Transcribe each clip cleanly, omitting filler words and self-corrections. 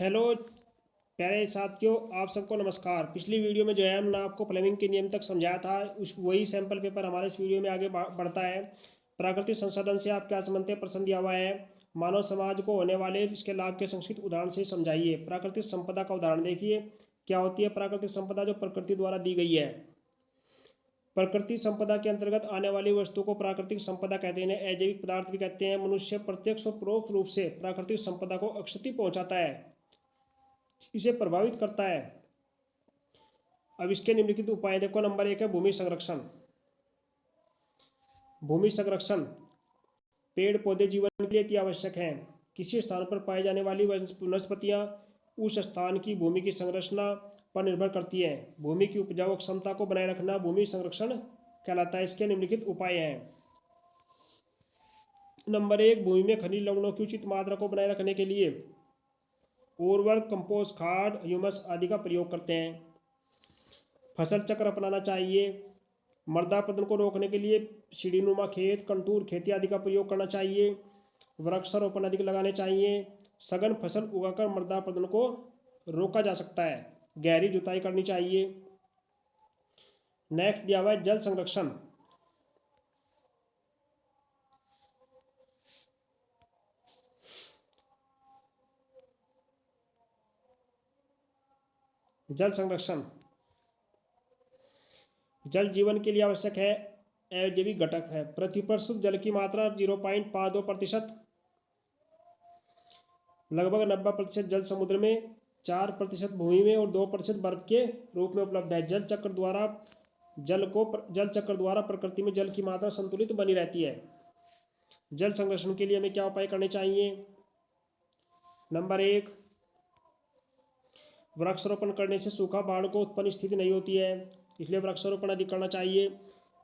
Hello प्यारे साथियों, आप सबको नमस्कार। पिछली वीडियो में जो है हमने आपको फ्लेमिंग के नियम तक समझाया था। उस वही सैंपल पेपर हमारे इस वीडियो में आगे बढ़ता है। प्राकृतिक संसाधन से आप क्या समझते हैं, प्रश्न दिया हुआ है। मानव समाज को होने वाले इसके लाभ के संक्षिप्त उदाहरण से समझाइए। प्राकृतिक संपदा का उदाहरण देखिए। क्या होती है प्राकृतिक संपदा? जो प्रकृति द्वारा दी गई है। प्रकृति संपदा के अंतर्गत आने वाली वस्तु को प्राकृतिक संपदा कहते हैं। अजैविक पदार्थ भी कहते हैं। मनुष्य प्रत्यक्ष और परोक्ष रूप से प्राकृतिक संपदा को क्षति पहुंचाता है, इसे प्रभावित करता है। अब इसके निम्नलिखित उपाय देखो। नंबर 1 है भूमि संरक्षण। भूमि संरक्षण पेड़ पौधे जीवन के लिए अति आवश्यक हैं। किसी स्थान पर पाई जाने वाली वनस्पतियां उस स्थान की भूमि की संरचना पर निर्भर करती है। भूमि की उपजाऊ क्षमता को बनाए रखना भूमि संरक्षण कहलाता है। इसके निम्नलिखित उपाय हैं। नंबर 1, भूमि में खनिज लवणों की उचित मात्रा को बनाए रखने के लिए उर्वरक, कंपोस्ट खाद, ह्यूमस आदि का प्रयोग करते हैं। फसल चक्र अपनाना चाहिए। मृदा प्रदूषण को रोकने के लिए सीढ़ीनुमा खेत, कंटूर खेती आदि का प्रयोग करना चाहिए। वृक्षारोपण अधिक लगाने चाहिए। सघन फसल उगाकर मृदा प्रदूषण को रोका जा सकता है। गहरी जुताई करनी चाहिए। नेक्स्ट दिया हुआ है जल संरक्षण। जल संरक्षण जल जीवन के लिए आवश्यक है, अजैविक घटक है। पृथ्वी पर शुद्ध जल की मात्रा 0.52%, लगभग 90% जल समुद्र में, 4% भूमि में और 2% बर्फ के रूप में उपलब्ध है। जल चक्र द्वारा प्रकृति में जल की मात्रा संतुलित बनी रहती है। जल संरक्षण के लिए हमें क्या उपाय करने चाहिए? नंबर 1, वृक्षारोपण करने से सूखा बाढ़ को उत्पन्न स्थिति नहीं होती है, इसलिए वृक्षारोपण अधिक करना चाहिए।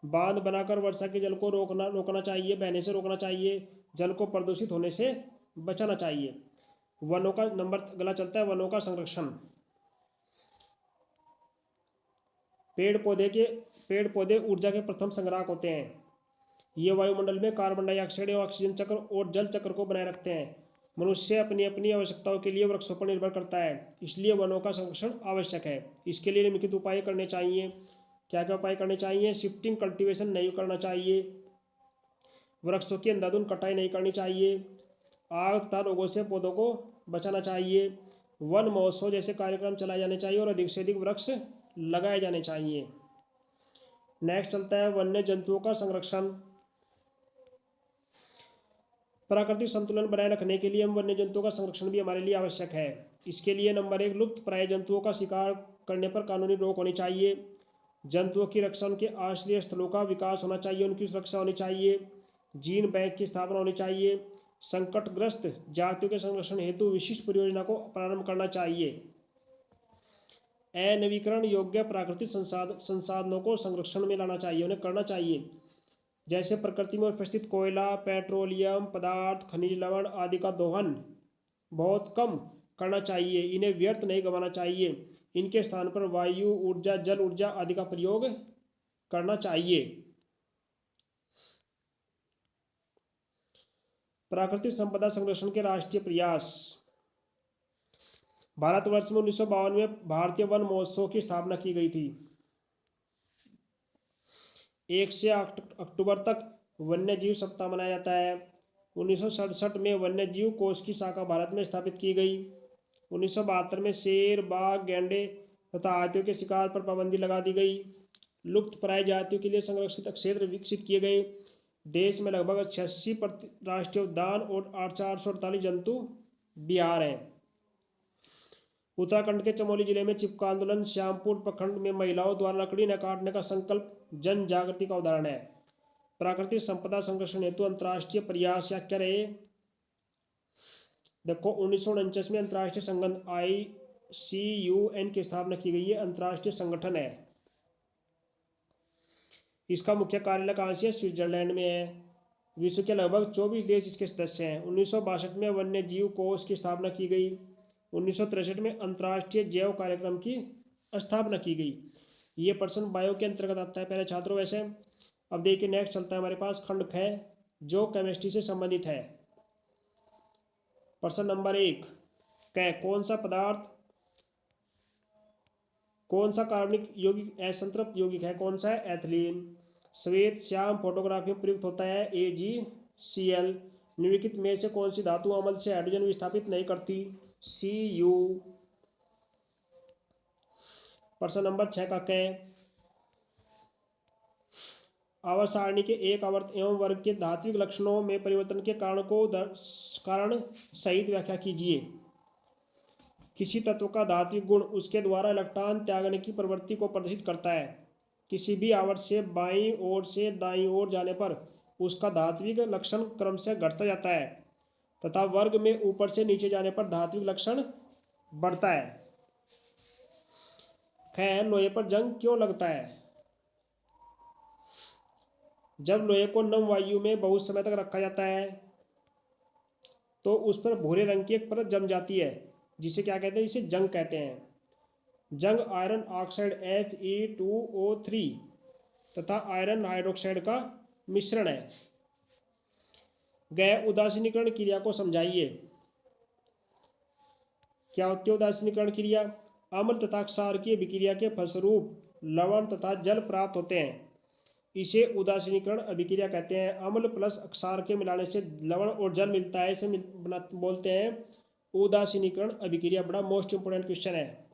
बांध बनाकर वर्षा के जल को रोकना चाहिए, बहने से रोकना चाहिए। जल को प्रदूषित होने से बचाना चाहिए। वनों का नंबर अगला चलता है, वनों का संरक्षण। पेड़ पौधे ऊर्जा के प्रथम संग्राहक होते हैं। ये वायुमंडल में कार्बन डाइऑक्साइड और ऑक्सीजन चक्र और जल चक्र को बनाए रखते हैं। मनुष्य अपनी अपनी आवश्यकताओं के लिए वृक्षों पर निर्भर करता है, इसलिए वनों का संरक्षण आवश्यक है। इसके लिए निम्नलिखित उपाय करने चाहिए। क्या क्या उपाय करने चाहिए? शिफ्टिंग कल्टीवेशन नहीं करना चाहिए। वृक्षों की अंधाधुंध कटाई नहीं करनी चाहिए। आग तथा रोगों से पौधों को बचाना चाहिए। वन महोत्सव जैसे कार्यक्रम चलाए जाने चाहिए और अधिक से अधिक वृक्ष लगाए जाने चाहिए। नेक्स्ट चलता है वन्य जंतुओं का संरक्षण। प्राकृतिक संतुलन बनाए रखने के लिए हम वन्य जंतुओं का संरक्षण भी हमारे लिए आवश्यक है। इसके लिए नंबर 1, लुप्त प्राय जंतुओं का शिकार करने पर कानूनी रोक होनी चाहिए। जंतुओं की रक्षा, उनके आश्रय स्थलों का विकास होना चाहिए, उनकी सुरक्षा होनी चाहिए। जीन बैंक की स्थापना होनी चाहिए। संकटग्रस्त जातियों के संरक्षण हेतु विशिष्ट परियोजना को प्रारंभ करना चाहिए। अनवीकरण योग्य प्राकृतिक संसाधनों को संरक्षण में लाना चाहिए, उन्हें करना चाहिए। जैसे प्रकृति में उपस्थित कोयला, पेट्रोलियम पदार्थ, खनिज लवण आदि का दोहन बहुत कम करना चाहिए, इन्हें व्यर्थ नहीं गंवाना चाहिए। इनके स्थान पर वायु ऊर्जा, जल ऊर्जा आदि का प्रयोग करना चाहिए। प्राकृतिक संपदा संरक्षण के राष्ट्रीय प्रयास। भारतवर्ष में 1952 में भारतीय वन महोत्सव की स्थापना की गई थी। 1 से अक्टूबर तक वन्य जीव सप्ताह मनाया जाता है। 1967 में वन्य जीव कोष की शाखा भारत में स्थापित की गई। 1972 में शेर, बाघ, गैंडे तथा हाथियों के शिकार पर पाबंदी लगा दी गई। लुप्त प्राय जातियों के लिए संरक्षित क्षेत्र विकसित किए गए। देश में लगभग 86 राष्ट्रीय उद्यान और 848 जंतु विहार हैं। उत्तराखंड के चमोली जिले में चिपका आंदोलन, श्यामपुर प्रखंड में महिलाओं द्वारा लकड़ी न काटने का संकल्प जन जागृति का उदाहरण है। प्राकृतिक संपदा संरक्षण हेतु अंतर्राष्ट्रीय प्रयास क्या रहे? देखो, 1949 में अंतर्राष्ट्रीय संगठन ICUN की स्थापना की गई है। अंतर्राष्ट्रीय संगठन है। इसका मुख्य कार्यालय कहाँ से है? स्विट्जरलैंड में है। विश्व के लगभग 24 देश इसके सदस्य हैं। 1962 में वन्य जीव कोष की स्थापना की गई। 1963 में अंतर्राष्ट्रीय जैव कार्यक्रम की स्थापना की गई। ये प्रश्न बायो के अंतर्गत आता है प्यारे छात्रों। वैसे अब देखिए, नेक्स्ट चलता है हमारे पास खंड ख, जो केमिस्ट्री से संबंधित है। प्रश्न नंबर 1, कौन सा पदार्थ, कौन सा कार्बनिक यौगिक असंतृप्त यौगिक है, कौन सा है, एथिलीन। श्वेत श्याम फोटोग्राफी में प्रयुक्त होता है, AgCl। निम्नलिखित में से कौन सी धातु अम्ल से हाइड्रोजन विस्थापित नहीं करती, Cu। प्रश्न नंबर 6 का कै, आवर्त सारणी के एक आवर्त एवं वर्ग के धात्विक लक्षणों में परिवर्तन के कारण सहित व्याख्या कीजिए। किसी तत्व का धात्विक गुण उसके द्वारा इलेक्ट्रॉन त्यागने की प्रवृत्ति को प्रदर्शित करता है। किसी भी आवर्त से बाईं ओर से दाईं ओर जाने पर उसका धात्विक लक्षण क्रम से घटता जाता है तथा वर्ग में ऊपर से नीचे जाने पर धात्विक लक्षण बढ़ता है। खैर, लोहे पर जंग क्यों लगता है? जब लोहे को नम वायु में बहुत समय तक रखा जाता है तो उस पर भूरे रंग की एक परत जम जाती है, जिसे क्या कहते हैं, इसे जंग कहते हैं। जंग आयरन ऑक्साइड Fe2O3 तथा आयरन हाइड्रोक्साइड का मिश्रण है। गैर उदासीनीकरण क्रिया को समझाइए। क्या होती है उदासीनीकरण क्रिया? अम्ल तथा क्षार की अभिक्रिया के फलस्वरूप लवण तथा जल प्राप्त होते हैं, इसे उदासीनीकरण अभिक्रिया कहते हैं। अम्ल प्लस क्षार के मिलाने से लवण और जल मिलता है, इसे बोलते हैं उदासीनीकरण अभिक्रिया। बड़ा मोस्ट इंपोर्टेंट क्वेश्चन है।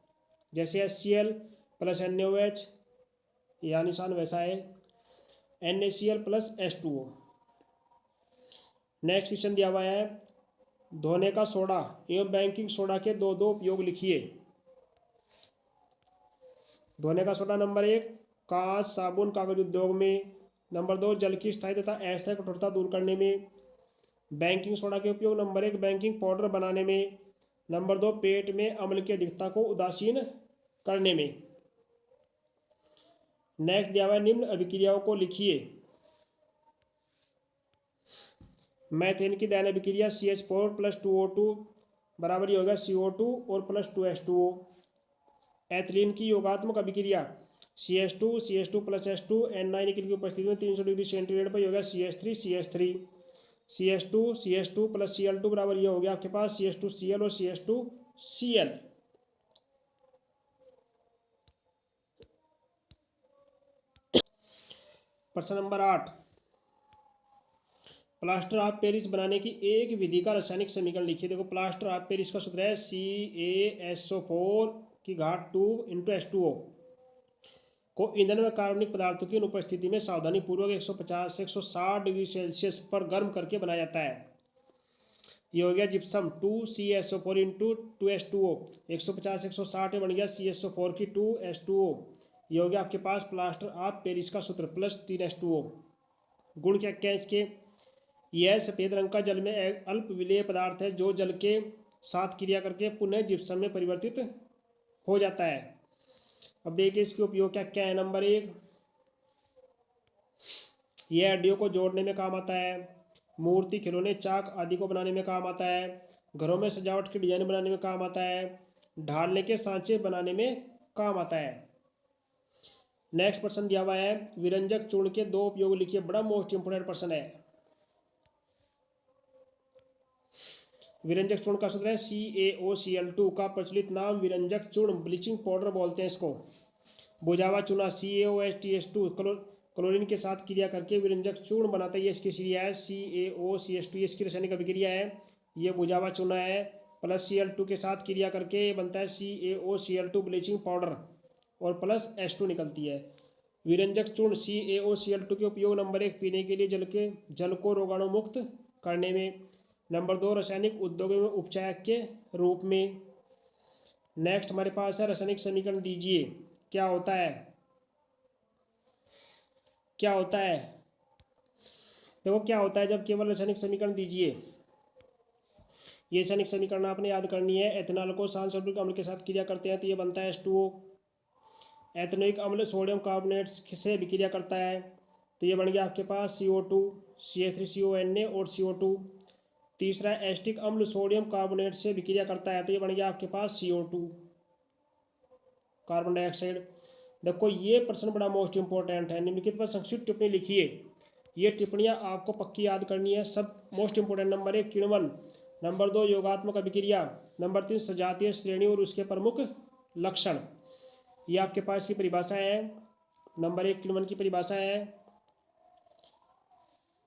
जैसे HCl प्लस NaOH, या निशान वैसा है NaCl plus H2O। Next question दिया हुआ है, धोने का सोडा एवं बेकिंग सोडा के दो उपयोग लिखिए। धोने का सोडा नंबर 1 कांच साबुन कागज उद्योग में। नंबर 2 जल की स्थायी तथा अस्थायी कठोरता दूर करने में। बेकिंग सोडा के उपयोग नंबर 1 बेकिंग पाउडर बनाने में। नंबर 2 पेट में अम्ल की अधिकता को उदासीन करने में। नेक्स्ट दिया हुआ है, निम्न अभिक्रियाओं को लिखिए। मैथेन की दहन अभिक्रिया CH4 प्लस 2O2 बराबर ही होगा CO2 और प्लस 2H2O। एथिलीन की योगात्मक अभिक्रिया CH2 प्लस H2 N9 निकल की उपस्थिति में 300 डिग्री सेंटीग्रेड पर होगा CH3 CH2 प्लस Cl2 बराबर ये हो गया आपके पास CH2Cl और CH2Cl। प्रश्न नंबर 8, प्लास्टर ऑफ पेरिस बनाने की एक विधि का रासायनिक समीकरण लिखिए। देखो, प्लास्टर ऑफ पेरिस का सूत्र है CaSO4 की घात 2 × H2O को ईंधन में कार्बनिक पदार्थों की अनुपस्थिति में सावधानी पूर्वक 150 से 160 डिग्री सेल्सियस पर गर्म करके बनाया जाता है। ये हो गया जिप्सम 2CaSO4 × 2H2O। 150 160 बन गया CaSO4 की 2H2O। ये हो गया आपके पास प्लास्टर ऑफ पेरिस का सूत्र प्लस 3H2O। गुण क्या क्या इसके? यह सफ़ेद रंग का जल में अल्प विलेय पदार्थ है जो जल के साथ क्रिया करके पुनः जिप्सम में परिवर्तित हो जाता है। अब देखिए इसके उपयोग क्या क्या है। नंबर 1, यह हड्डियों को जोड़ने में काम आता है। मूर्ति, खिलौने, चाक आदि को बनाने में काम आता है। घरों में सजावट की डिजाइन बनाने में काम आता है। ढालने के सांचे बनाने में काम आता है। नेक्स्ट प्रश्न दिया हुआ है, विरंजक चूर्ण के दो उपयोग लिखिए। बड़ा मोस्ट इंपोर्टेंट प्रश्न है। विरंजक चूर्ण का सूत्र है CaOCl2 का प्रचलित नाम विरंजक चूर्ण ब्लीचिंग पाउडर बोलते हैं इसको। बुझावा चूना CaOH2 क्लोरीन के साथ क्रिया करके विरंजक चूर्ण बनाता है। ये इसकी क्रिया है CaOCH2, ये इसकी रासायनिक अभिक्रिया है। ये बुझावा चूना है प्लस Cl2 के साथ क्रिया करके ये बनता है CaOCl2 ब्लीचिंग पाउडर और प्लस H2 निकलती है। विरंजक चूर्ण CaOCl2 के उपयोग नंबर 1 पीने के लिए जल को रोगाणु मुक्त करने में। नंबर 2 रासायनिक उद्योगों में उपचायक के रूप में। नेक्स्ट हमारे पास है रासायनिक समीकरण दीजिए। क्या होता है? क्या होता है? देखो क्या होता है जब केवल रासायनिक समीकरण दीजिए। ये रासायनिक समीकरण आपने याद करनी है। एथेनॉल को सांसल्फ्यूरिक अम्ल के साथ क्रिया करते हैं तो ये बनता है H2O। एथेनोइक अम्ल सोडियम कार्बोनेट से विक्रिया करता है तो ये बन गया आपके पास CO2 CH3CONa और CO2। तीसरा, एस्टिक अम्ल सोडियम कार्बोनेट से विक्रिया करता है तो ये बन गया आपके पास CO2 कार्बन डाइऑक्साइड। देखो ये प्रश्न बड़ा मोस्ट इंपॉर्टेंट है। निम्नलिखित पर संक्षिप्त टिप्पणी लिखिए। ये टिप्पणियां आपको पक्की याद करनी है सब। Most important. नंबर 1, किण्वन नंबर 2 योगात्मक अभिक्रिया। नंबर 3 सजातीय श्रेणी और उसके प्रमुख लक्षण। ये आपके पास की परिभाषा है। नंबर 1 किण्वन की परिभाषा है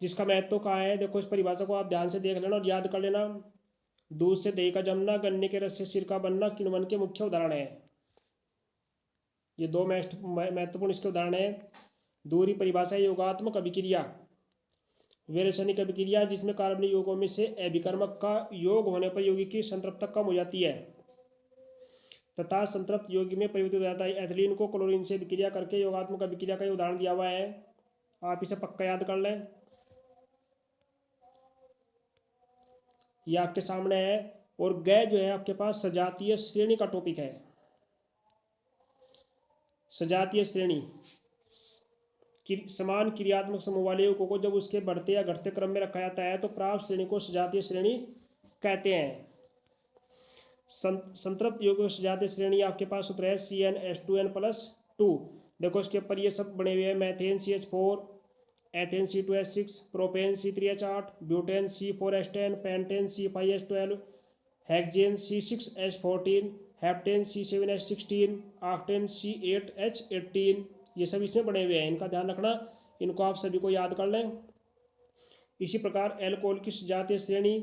जिसका महत्व कहाँ है, देखो इस परिभाषा को आप ध्यान से देख लेना और याद कर लेना। दूध से दही का जमना, गन्ने के रस से सिरका बनना किण्वन के मुख्य उदाहरण है। ये दो महत्वपूर्ण इसके उदाहरण है। दूसरी परिभाषा है योगात्मक अभिक्रिया। वे रासायनिक अभिक्रिया जिसमें कार्बनिक यौगों में से अभिकर्मक का योग होने पर यौगिक की संतृप्तता कम हो जाती है तथा संतृप्त यौगिक में परिवर्तित हो जाता है। एथिलीन को क्लोरीन से अभिक्रिया करके योगात्मक अभिक्रिया का उदाहरण दिया हुआ है, आप इसे पक्का याद कर लें। ये आपके सामने है। और गै जो है आपके पास सजातीय श्रेणी का टॉपिक है। सजातीय श्रेणी समान क्रियात्मक समूह वाले यौगिकों को जब उसके बढ़ते या घटते क्रम में रखा जाता है तो प्राप्त श्रेणी को सजातीय श्रेणी कहते हैं। संतृप्त यौगिकों की सजातीय श्रेणी आपके पास सूत्र है CnH2n+2। देखो इसके ऊपर ये सब बने हुए हैं, methane CH4, ethane C2H6, propane C3H8, butane C4H10, pentane C5H12, hexane C6H14, heptane C7H16, octane C8H18। ये सब इसमें बने हुए हैं, इनका ध्यान रखना, इनको आप सभी को याद कर लें। इसी प्रकार एल्कोहल की सजातीय श्रेणी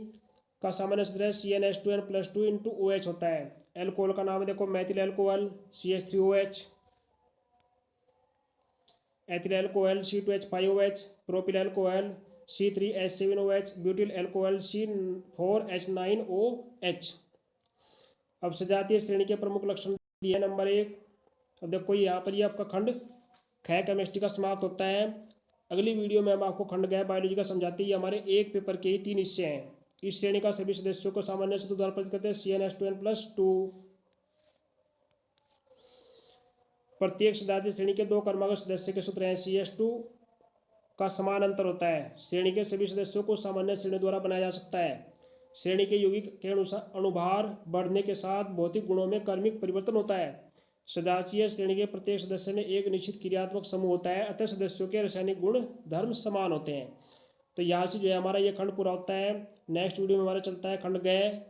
का सामान्य सूत्र है CnH2n+2 × OH होता है। एल्कोहल का नाम है देखो methyl alcohol CH3OH, ethyl alcohol C2H5OH, propyl alcohol C3H7OH, butyl alcohol C4H9OH। अब सजातीय श्रेणी के प्रमुख लक्षण दिए नंबर 1। अब देखो यहाँ पर ये आपका खंड ख केमिस्ट्री का समाप्त होता है। अगली वीडियो में हम आपको खंड ग बायोलॉजी का समझाते हैं। ये हमारे एक पेपर के ही 3 हिस्से हैं। इस श्रेणी का सभी सदस्यों को सामान्य सूत्र द्वारा प्रस्तुत करते हैं CnH2n+2। प्रत्येक सजातीय श्रेणी के 2 क्रमागत सदस्य के सूत्र हैं। CH2 का समान अंतर होता है। श्रेणी के सभी सदस्यों को सामान्य श्रेणी द्वारा बनाया जा सकता है। श्रेणी के यौगिक के अनुसार अणुभार बढ़ने के साथ भौतिक गुणों में क्रमिक परिवर्तन होता है। सजातीय श्रेणी के प्रत्येक सदस्य में एक निश्चित क्रियात्मक समूह होता है, अतः सदस्यों के रासायनिक गुण धर्म समान होते हैं। तो यहाँ से जो है हमारा ये खंड पूरा होता है। नेक्स्ट वीडियो में हमारा चलता है खंड ग।